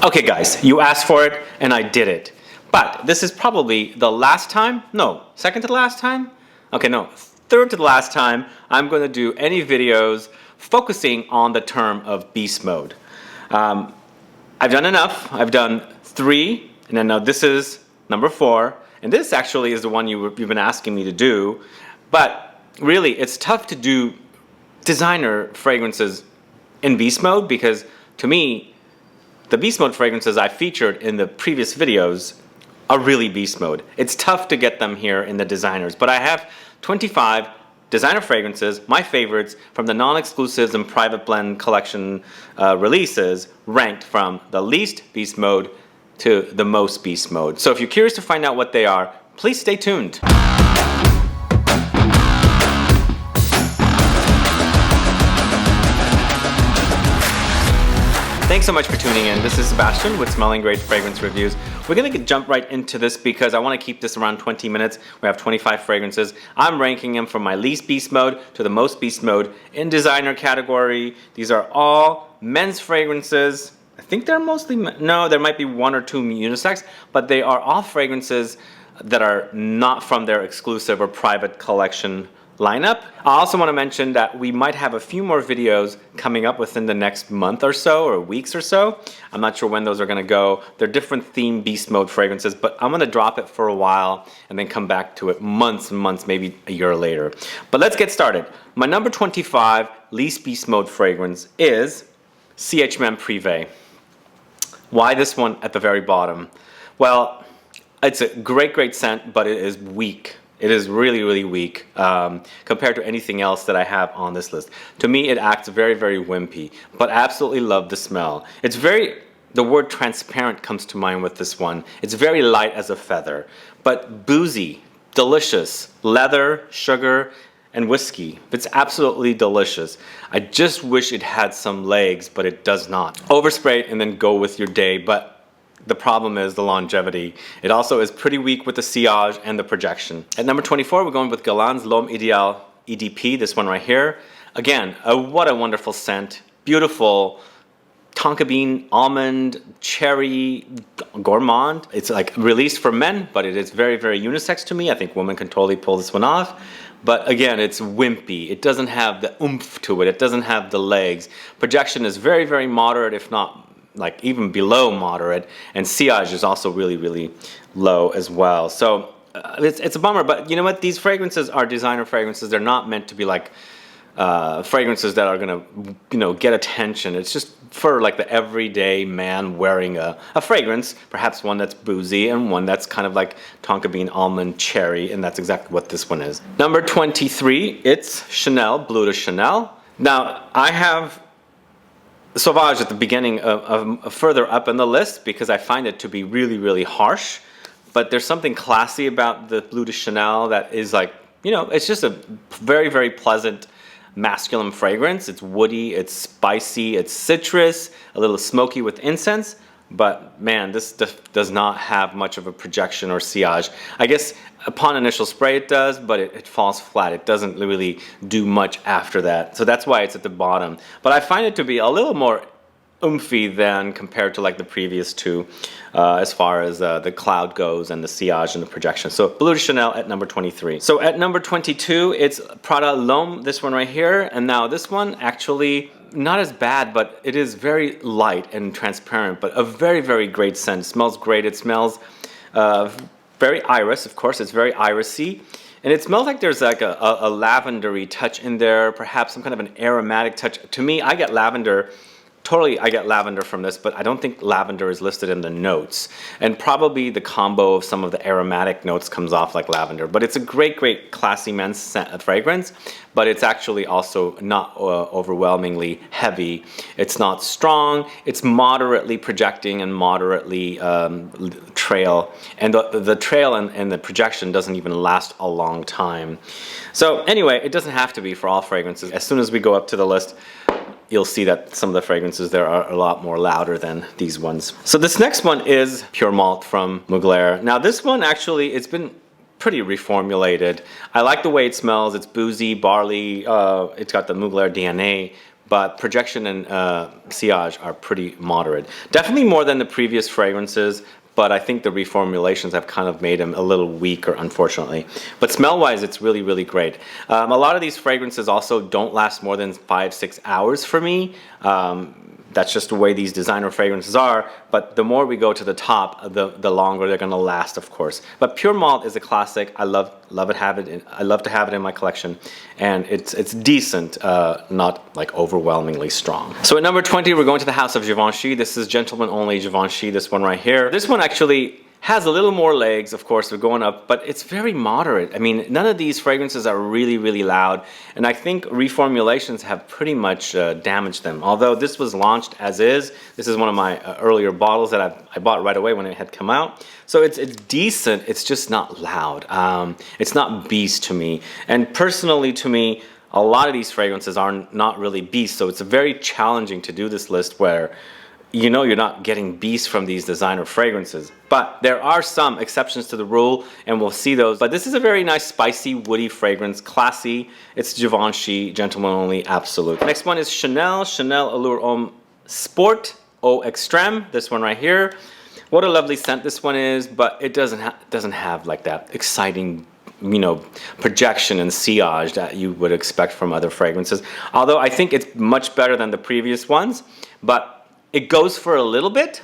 Okay guys, you asked for it and I did it. But this is probably the last time, no, second to the last time? Okay, no, third to the last time I'm going to do any videos focusing on the term of beast mode. I've done enough. I've done 3, and then now this is number 4, and this actually is the one you've been asking me to do. But really, it's tough to do designer fragrances in beast mode because to me, the beast mode fragrances I featured in the previous videos are really beast mode. It's tough to get them here in the designers, but I have 25 designer fragrances, my favorites from the non-exclusives and private blend collection releases, ranked from the least beast mode to the most beast mode. So if you're curious to find out what they are, please stay tuned. Thanks so much for tuning in. This is Sebastian with Smelling Great Fragrance Reviews. We're going to jump right into this because I want to keep this around 20 minutes. We have 25 fragrances. I'm ranking them from my least beast mode to the most beast mode in designer category. These are all men's fragrances. I think they're mostly, no, there might be 1 or 2 unisex, but they are all fragrances that are not from their exclusive or private collection lineup. I also want to mention that we might have a few more videos coming up within the next month or so, or weeks or so. I'm not sure when those are going to go. They're different theme beast mode fragrances, but I'm going to drop it for a while and then come back to it months and months, maybe a year later. But let's get started. My number 25 least beast mode fragrance is CHM PRIVE. Why this one at the very bottom? Well, it's a great scent, but it is weak. It is really weak compared to anything else that I have on this list. To me, it acts very wimpy, but I absolutely love the smell. It's the word transparent comes to mind with this one. It's very light as a feather, but boozy, delicious, leather, sugar, and whiskey. It's absolutely delicious. I just wish it had some legs, but it does not. Overspray it and then go with your day, but the problem is the longevity. It also is pretty weak with the sillage and the projection. At number 24, we're going with Guerlain's L'Homme Idéal EDP, this one right here. Again, what a wonderful scent. Beautiful tonka bean, almond, cherry, gourmand. It's like released for men, but it is very unisex to me. I think women can totally pull this one off. But again, it's wimpy. It doesn't have the oomph to it. It doesn't have the legs. Projection is very moderate, if not like even below moderate, and sillage is also really low as well. So it's a bummer, but you know what? These fragrances are designer fragrances. They're not meant to be like fragrances that are gonna get attention. It's just for like the everyday man wearing a fragrance, perhaps one that's boozy and one that's kind of like tonka bean, almond, cherry, and that's exactly what this one is. Number 23, it's Chanel, Bleu de Chanel. Now I have Sauvage at the beginning of further up in the list because I find it to be really harsh, but there's something classy about the Bleu de Chanel that is like, you know, it's just a very pleasant masculine fragrance. It's woody, it's spicy, it's citrus, a little smoky with incense, but man, this does not have much of a projection or sillage. I guess upon initial spray it does, but it falls flat. It doesn't really do much after that. So that's why it's at the bottom. But I find it to be a little more oomphy than compared to like the previous two as far as the cloud goes and the sillage and the projection. So Bleu de Chanel at number 23. So at number 22, it's Prada L'Homme, this one right here. And now this one actually not as bad, but it is very light and transparent, but a very great scent. It smells great. It smells very iris, of course. It's very irisy. And it smells like there's like a lavendery touch in there, perhaps some kind of an aromatic touch. To me, I get lavender. Totally, I get lavender from this, but I don't think lavender is listed in the notes. And probably the combo of some of the aromatic notes comes off like lavender. But it's a great classy men's scent, fragrance, but it's actually also not overwhelmingly heavy. It's not strong. It's moderately projecting and moderately trail. And the trail and the projection doesn't even last a long time. So anyway, it doesn't have to be for all fragrances. As soon as we go up to the list, you'll see that some of the fragrances there are a lot more louder than these ones. So this next one is Pure Malt from Mugler. Now this one actually, it's been pretty reformulated. I like the way it smells. It's boozy, barley, it's got the Mugler DNA, but projection and sillage are pretty moderate. Definitely more than the previous fragrances, but I think the reformulations have kind of made them a little weaker, unfortunately. But smell-wise, it's really, really great. A lot of these fragrances also don't last more than 5-6 hours for me. That's just the way these designer fragrances are, but the more we go to the top, the longer they're gonna last, of course. But Pure Malt is a classic. I love to have it in my collection, and it's decent, not like overwhelmingly strong. So at number 20, we're going to the house of Givenchy. This is Gentleman Only Givenchy, this one right here. This one actually has a little more legs, of course, we're going up, but it's very moderate. I mean, none of these fragrances are really, really loud, and I think reformulations have pretty much damaged them. Although this was launched as is, this is one of my earlier bottles that I bought right away when it had come out. So it's decent, it's just not loud. It's not beast to me. And personally to me, a lot of these fragrances are not really beast, so it's very challenging to do this list where you know you're not getting beast from these designer fragrances. But there are some exceptions to the rule, and we'll see those. But this is a very nice, spicy, woody fragrance, classy. It's Givenchy, Gentleman Only, Absolute. Next one is Chanel Allure Homme Sport Eau Extreme. This one right here. What a lovely scent this one is, but it doesn't have like that exciting, you know, projection and sillage that you would expect from other fragrances. Although I think it's much better than the previous ones, but it goes for a little bit,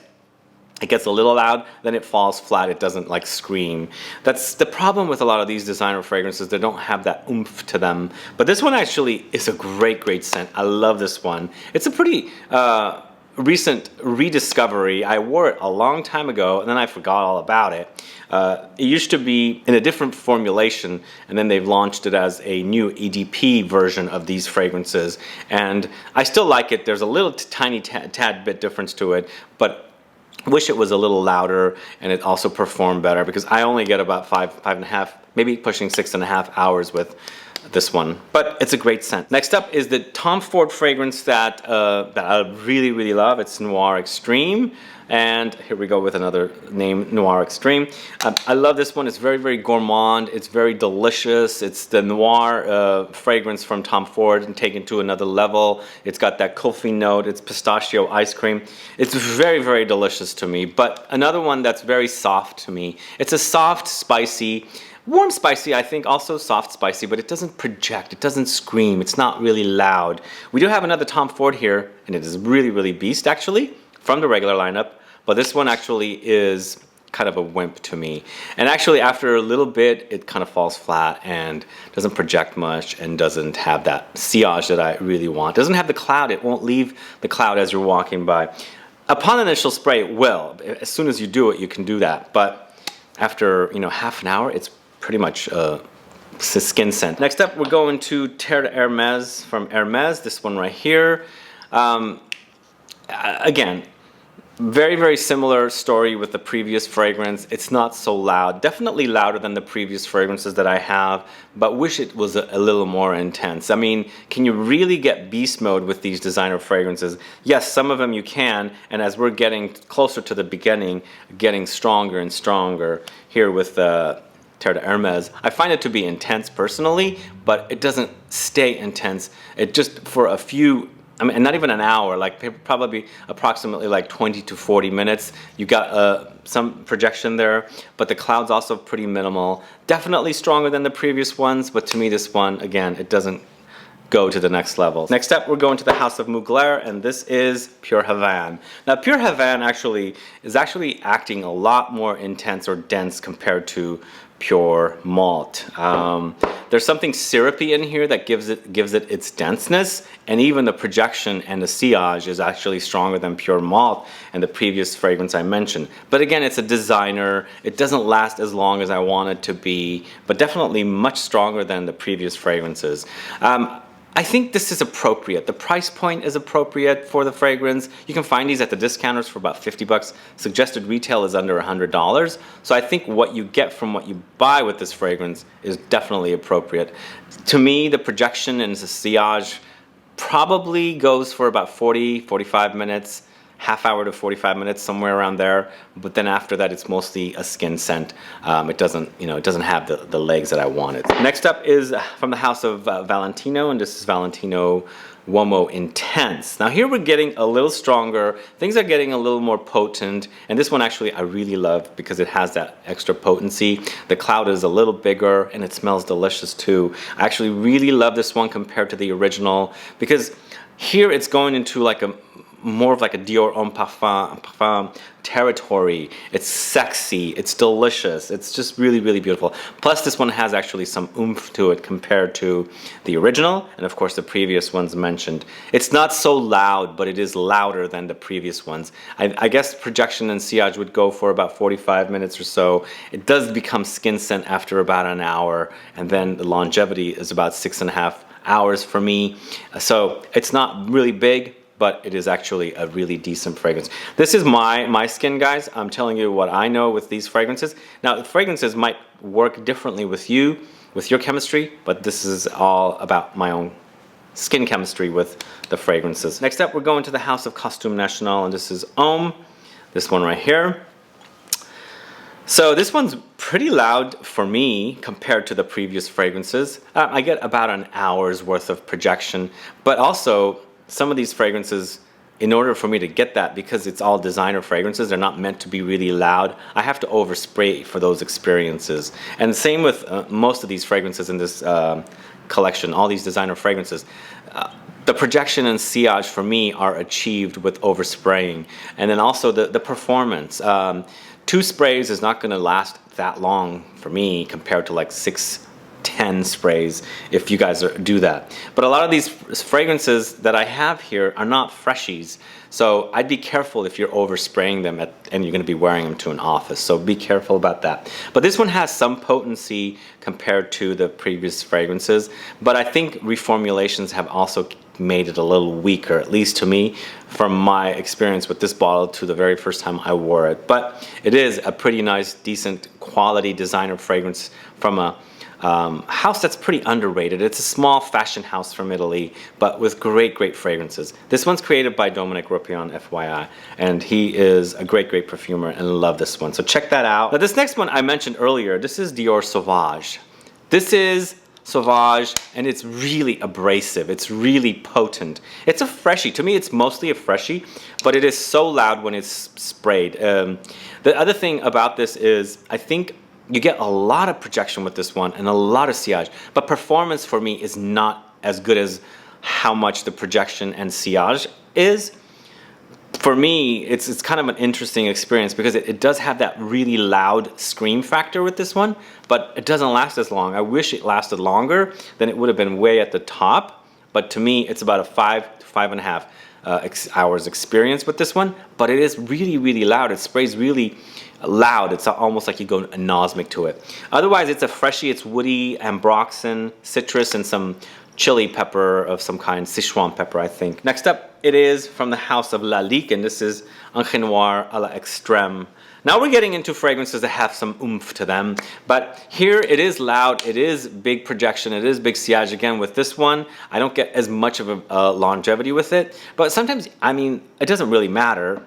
it gets a little loud, then it falls flat, it doesn't like scream. That's the problem with a lot of these designer fragrances, they don't have that oomph to them. But this one actually is a great scent. I love this one. It's a pretty recent rediscovery. I wore it a long time ago and then I forgot all about it. It used to be in a different formulation, and then they've launched it as a new EDP version of these fragrances, and I still like it. There's a little tiny tad bit difference to it, but wish it was a little louder and it also performed better, because I only get about 5.5, maybe pushing 6.5 hours with this one, but it's a great scent. Next up is the Tom Ford fragrance that I really love. It's Noir Extreme, and here we go with another name, Noir Extreme. I love this one. It's very gourmand. It's very delicious. It's the noir fragrance from Tom Ford and taken to another level. It's got that kulfi note. It's pistachio ice cream. It's very delicious to me, but another one that's very soft to me. It's a soft, spicy, warm spicy, I think, also soft spicy, but it doesn't project, it doesn't scream, it's not really loud. We do have another Tom Ford here, and it is really beast actually, from the regular lineup, but this one actually is kind of a wimp to me. And actually after a little bit, it kind of falls flat and doesn't project much and doesn't have that sillage that I really want. Doesn't have the cloud, it won't leave the cloud as you're walking by. Upon initial spray, it will. As soon as you do it, you can do that, but after, you know, half an hour, it's pretty much a skin scent. Next up, we're going to Terre de Hermes from Hermes, this one right here. Again, very similar story with the previous fragrance. It's not so loud, definitely louder than the previous fragrances that I have, but wish it was a little more intense. I mean, can you really get beast mode with these designer fragrances? Yes, some of them you can, and as we're getting closer to the beginning, getting stronger and stronger here with Terre de Hermes. I find it to be intense personally, but it doesn't stay intense. It just for a few, I mean, not even an hour, like probably approximately like 20 to 40 minutes. You got some projection there, but the cloud's also pretty minimal. Definitely stronger than the previous ones, but to me this one, again, it doesn't go to the next level. Next up, we're going to the house of Mugler, and this is Pure Havane. Now, Pure Havane is actually acting a lot more intense or dense compared to Pure Malt. There's something syrupy in here that gives it its denseness, and even the projection and the sillage is actually stronger than Pure Malt and the previous fragrance I mentioned. But again, it's a designer. It doesn't last as long as I want it to be, but definitely much stronger than the previous fragrances. I think this is appropriate. The price point is appropriate for the fragrance. You can find these at the discounters for about 50 bucks. Suggested retail is under $100. So I think what you get from what you buy with this fragrance is definitely appropriate. To me, the projection and the sillage probably goes for about 45 minutes, half hour to 45 minutes, somewhere around there. But then after that, it's mostly a skin scent. It doesn't have the legs that I wanted. Next up is from the house of Valentino, and this is Valentino UOMO Intense. Now here we're getting a little stronger, things are getting a little more potent, and this one actually I really love because it has that extra potency. The cloud is a little bigger and it smells delicious too. I actually really love this one compared to the original because here it's going into like a more of like a Dior Homme Parfum territory. It's sexy, it's delicious, it's just really, really beautiful. Plus this one has actually some oomph to it compared to the original and of course the previous ones mentioned. It's not so loud, but it is louder than the previous ones. I guess projection and sillage would go for about 45 minutes or so. It does become skin scent after about an hour, and then the longevity is about 6.5 hours for me. So it's not really big, but it is actually a really decent fragrance. This is my skin, guys. I'm telling you what I know with these fragrances. Now, the fragrances might work differently with you, with your chemistry, but this is all about my own skin chemistry with the fragrances. Next up, we're going to the house of Costume National, and this is Homme, this one right here. So this one's pretty loud for me compared to the previous fragrances. I get about an hour's worth of projection, but also some of these fragrances, in order for me to get that, because it's all designer fragrances, they're not meant to be really loud, I have to overspray for those experiences. And same with most of these fragrances in this collection, all these designer fragrances. The projection and sillage for me are achieved with overspraying. And then also the performance. 2 sprays is not going to last that long for me compared to like 6-10 sprays if you guys do that. But a lot of these fragrances that I have here are not freshies, so I'd be careful if you're overspraying them and you're going to be wearing them to an office, so be careful about that. But this one has some potency compared to the previous fragrances, but I think reformulations have also made it a little weaker, at least to me, from my experience with this bottle to the very first time I wore it. But it is a pretty nice, decent quality designer fragrance from a house that's pretty underrated. It's a small fashion house from Italy, but with great, great fragrances. This one's created by Dominic Ropion, FYI, and he is a great, great perfumer, and love this one. So check that out. Now this next one I mentioned earlier, this is Dior Sauvage. This is Sauvage, and it's really abrasive. It's really potent. It's a freshie. To me, it's mostly a freshie, but it is so loud when it's sprayed. The other thing about this is I think you get a lot of projection with this one and a lot of sillage, but performance for me is not as good as how much the projection and sillage is. For me, it's kind of an interesting experience because it does have that really loud scream factor with this one, but it doesn't last as long. I wish it lasted longer, then it would have been way at the top, but to me it's about a 5 to 5.5 hours experience with this one, but it is really, really loud. It sprays really loud. It's almost like you go anosmic to it. Otherwise, it's a freshie. It's woody, ambroxan, citrus, and some chili pepper of some kind, Sichuan pepper, I think. Next up, it is from the house of LALIQUE, and this is ENCRE Noir à la Extrême. Now we're getting into fragrances that have some oomph to them, but here it is loud, it is big projection, it is big sillage. Again, with this one, I don't get as much of a longevity with it, but sometimes, I mean, it doesn't really matter.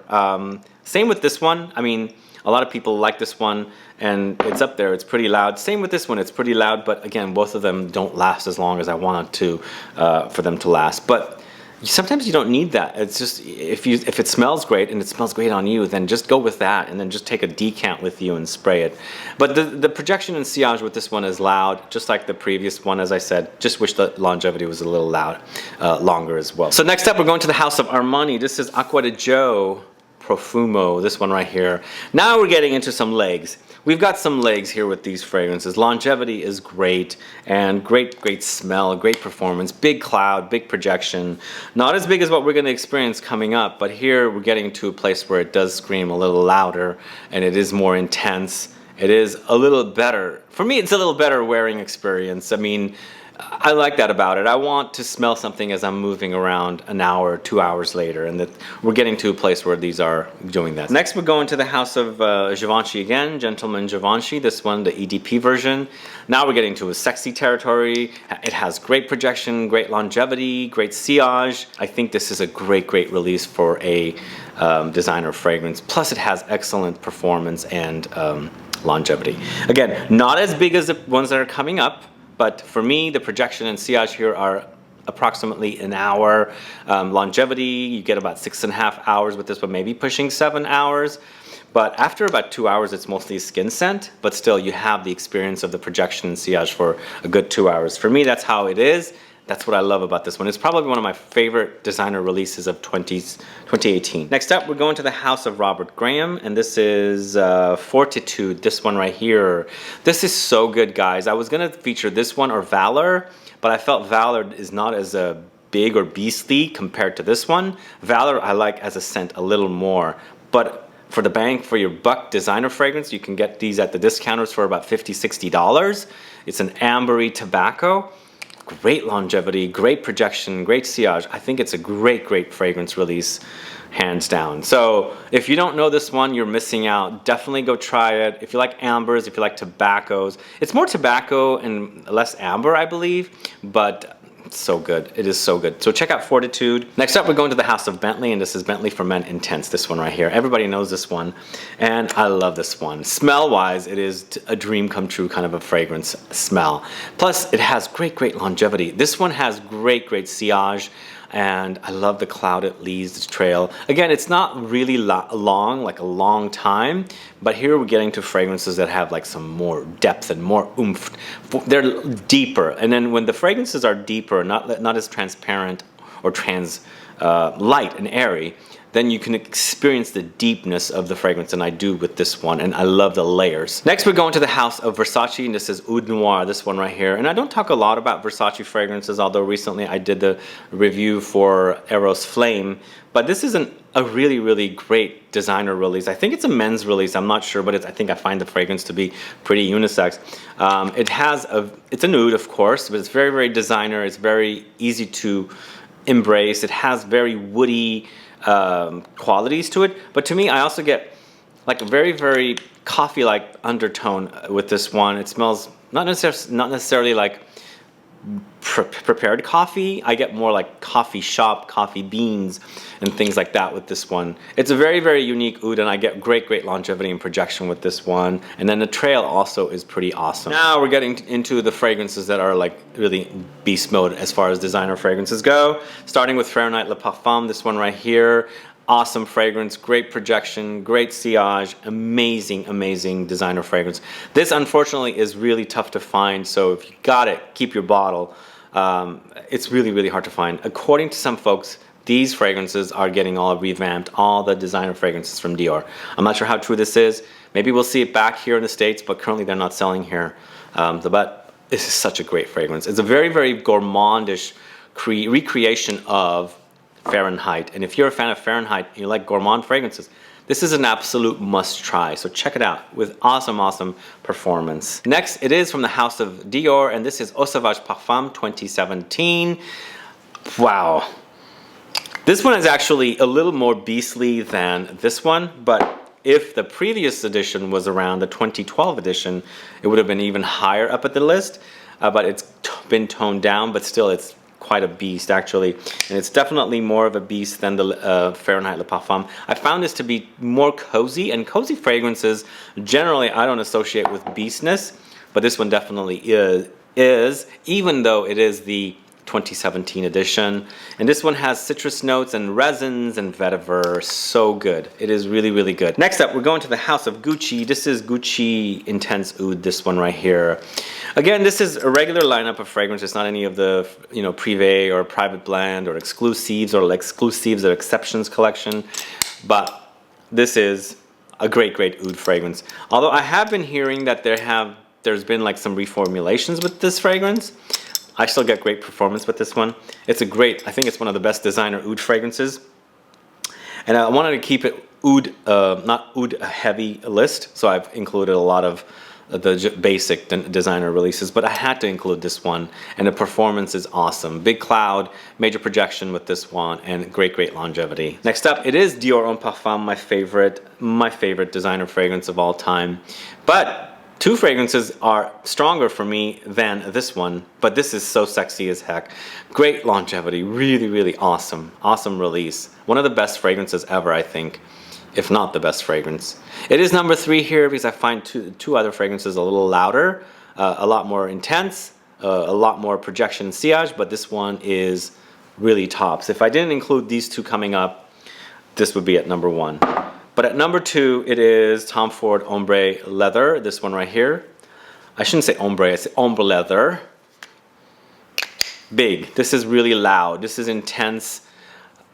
Same with this one. I mean, a lot of people like this one, and it's up there. It's pretty loud. Same with this one. It's pretty loud, but again, both of them don't last as long as I wanted to for them to last. But sometimes you don't need that. It's just if it smells great and it smells great on you, then just go with that, and then just take a decant with you and spray it. But the projection and sillage with this one is loud, just like the previous one. As I said, just wish the longevity was a little longer as well. So next up, we're going to the house of Armani. This is Acqua di Gio Profumo, this one right here. Now we're getting into some legs. We've got some legs here with these fragrances. Longevity is great, and great smell, great performance, big cloud, big projection. Not as big as what we're going to experience coming up, but here we're getting to a place where it does scream a little louder, and it is more intense. It is a little better. For me, it's a little better wearing experience. I mean, I like that about it. I want to smell something as I'm moving around an hour, 2 hours later, and that we're getting to a place where these are doing that. Next, we're going to the house of Givenchy again, Gentleman Givenchy, this one, the EDP version. Now we're getting to a sexy territory. It has great projection, great longevity, great sillage. I think this is a great release for a designer fragrance. Plus, it has excellent performance and longevity. Again, not as big as the ones that are coming up, but for me, the projection and sillage here are approximately an hour. Longevity, you get about 6.5 hours with this one, maybe pushing 7 hours. But after about 2 hours, it's mostly skin scent, but still you have the experience of the projection and sillage for a good 2 hours. For me, that's how it is. That's what I love about this one. It's probably one of my favorite designer releases of 2018. Next up, we're going to the House of Robert Graham, and this is Fortitude, this one right here. This is so good, guys. I was gonna feature this one or Valor, but I felt Valor is not as big or beastly compared to this one. Valor I like as a scent a little more, but for the bang for your buck designer fragrance, you can get these at the discounters for about $50–$60. It's an ambery tobacco. Great longevity, great projection, great sillage. I think it's a great fragrance release, hands down. So if you don't know this one, you're missing out. Definitely go try it. If you like ambers, if you like tobaccos, it's more tobacco and less amber, I believe, but it's so good. It is so good. So check out Fortitude. Next up, we're going to the House of Bentley, and this is Bentley for Men Intense, this one right here. Everybody knows this one, and I love this one. Smell-wise, it is a dream come true kind of a fragrance smell. Plus, it has great longevity. This one has great sillage, and I love the clouded leaves trail. Again, it's not really long, like a long time, but here we're getting to fragrances that have like some more depth and more oomph. They're deeper, and then when the fragrances are deeper, not as transparent or light and airy, then you can experience the deepness of the fragrance, and I do with this one, and I love the layers. Next, we're going to the House of Versace, and this is Oud Noir, this one right here. And I don't talk a lot about Versace fragrances, although recently I did the review for Eros Flame, but this is a really great designer release. I think it's a men's release, I'm not sure, but I think I find the fragrance to be pretty unisex. It's a nude, of course, but it's very designer, it's very easy to embrace, it has very woody qualities to it, but to me I also get like a very coffee-like undertone with this one. It smells not necessarily like prepared coffee. I get more like coffee shop, coffee beans, and things like that with this one. It's a very unique oud, and I get great longevity and projection with this one. And then the trail also is pretty awesome. Now we're getting into the fragrances that are like really beast mode as far as designer fragrances go. Starting with Fahrenheit Le Parfum, this one right here. Awesome fragrance, great projection, great sillage, amazing designer fragrance. This unfortunately is really tough to find, so if you got it, keep your bottle. It's really hard to find. According to some folks, these fragrances are getting all revamped, all the designer fragrances from Dior. I'm not sure how true this is. Maybe we'll see it back here in the States, but currently they're not selling here. But this is such a great fragrance. It's a very gourmandish recreation of Fahrenheit, and if you're a fan of Fahrenheit and you like gourmand fragrances, this is an absolute must try, so check it out with awesome performance. Next, it is from the House of Dior, and this is Eau Sauvage Parfum 2017. Wow. This one is actually a little more beastly than this one, but if the previous edition was around, the 2012 edition, it would have been even higher up at the list, but it's been toned down, but still it's quite a beast actually, and it's definitely more of a beast than the Fahrenheit Le Parfum. I found this to be more cozy, and cozy fragrances generally I don't associate with beastness, but this one definitely is, even though it is the 2017 edition. And this one has citrus notes and resins and vetiver. So good. It is really good. Next up, we're going to the House of Gucci. This is Gucci Intense Oud, this one right here. Again, this is a regular lineup of fragrances. It's not any of the, Prive or Private Blend or Exclusives or Exceptions collection, but this is a great oud fragrance. Although I have been hearing that there's been like some reformulations with this fragrance. I still get great performance with this one. I think it's one of the best designer oud fragrances. And I wanted to keep it oud, not oud heavy list, so I've included a lot of the basic designer releases, but I had to include this one, and the performance is awesome. Big cloud, major projection with this one, and great longevity. Next up, it is Dior Homme Parfum, my favorite designer fragrance of all time. But two fragrances are stronger for me than this one, but this is so sexy as heck. Great longevity, really awesome release. One of the best fragrances ever, I think, if not the best fragrance. It is number 3 here because I find two other fragrances a little louder, a lot more intense, a lot more projection and sillage, but this one is really tops. If I didn't include these two coming up, this would be at number 1. But at number 2, it is Tom Ford Ombre Leather, this one right here. I shouldn't say ombre, I say ombre leather. Big. This is really loud. This is intense.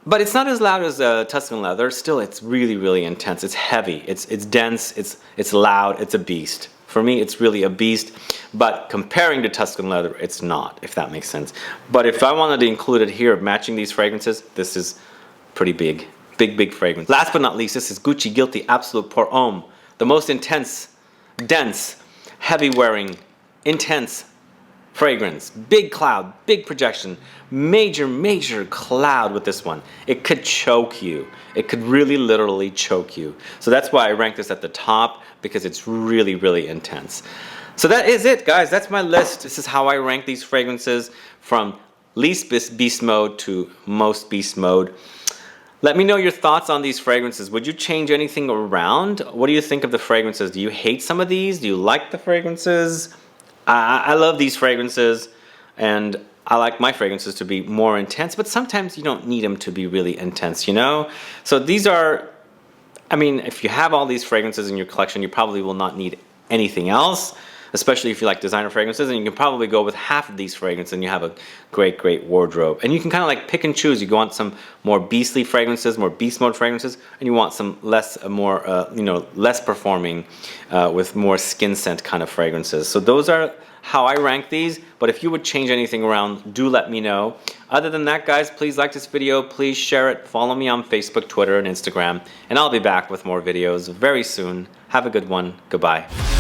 But it's not as loud as Tuscan leather. Still, it's really, really intense. It's heavy. It's dense. It's loud. It's a beast. For me, it's really a beast. But comparing to Tuscan leather, it's not, if that makes sense. But if I wanted to include it here, matching these fragrances, this is pretty big. Big, big fragrance. Last but not least, this is Gucci Guilty Absolute Pour Homme. The most intense, dense, heavy wearing, intense fragrance. Big cloud, big projection, major cloud with this one. It could choke you. It could really literally choke you. So that's why I rank this at the top, because it's really, really intense. So that is it, guys. That's my list. This is how I rank these fragrances from least beast mode to most beast mode. Let me know your thoughts on these fragrances. Would you change anything around? What do you think of the fragrances? Do you hate some of these? Do you like the fragrances? I love these fragrances, and I like my fragrances to be more intense, but sometimes you don't need them to be really intense, you know? So these are, I mean, if you have all these fragrances in your collection, you probably will not need anything else, especially if you like designer fragrances, and you can probably go with half of these fragrances and you have a great wardrobe. And you can kind of like pick and choose. You want some more beastly fragrances, more beast mode fragrances, and you want some less performing with more skin scent kind of fragrances. So those are how I rank these, but if you would change anything around, do let me know. Other than that, guys, please like this video, please share it, follow me on Facebook, Twitter, and Instagram, and I'll be back with more videos very soon. Have a good one. Goodbye.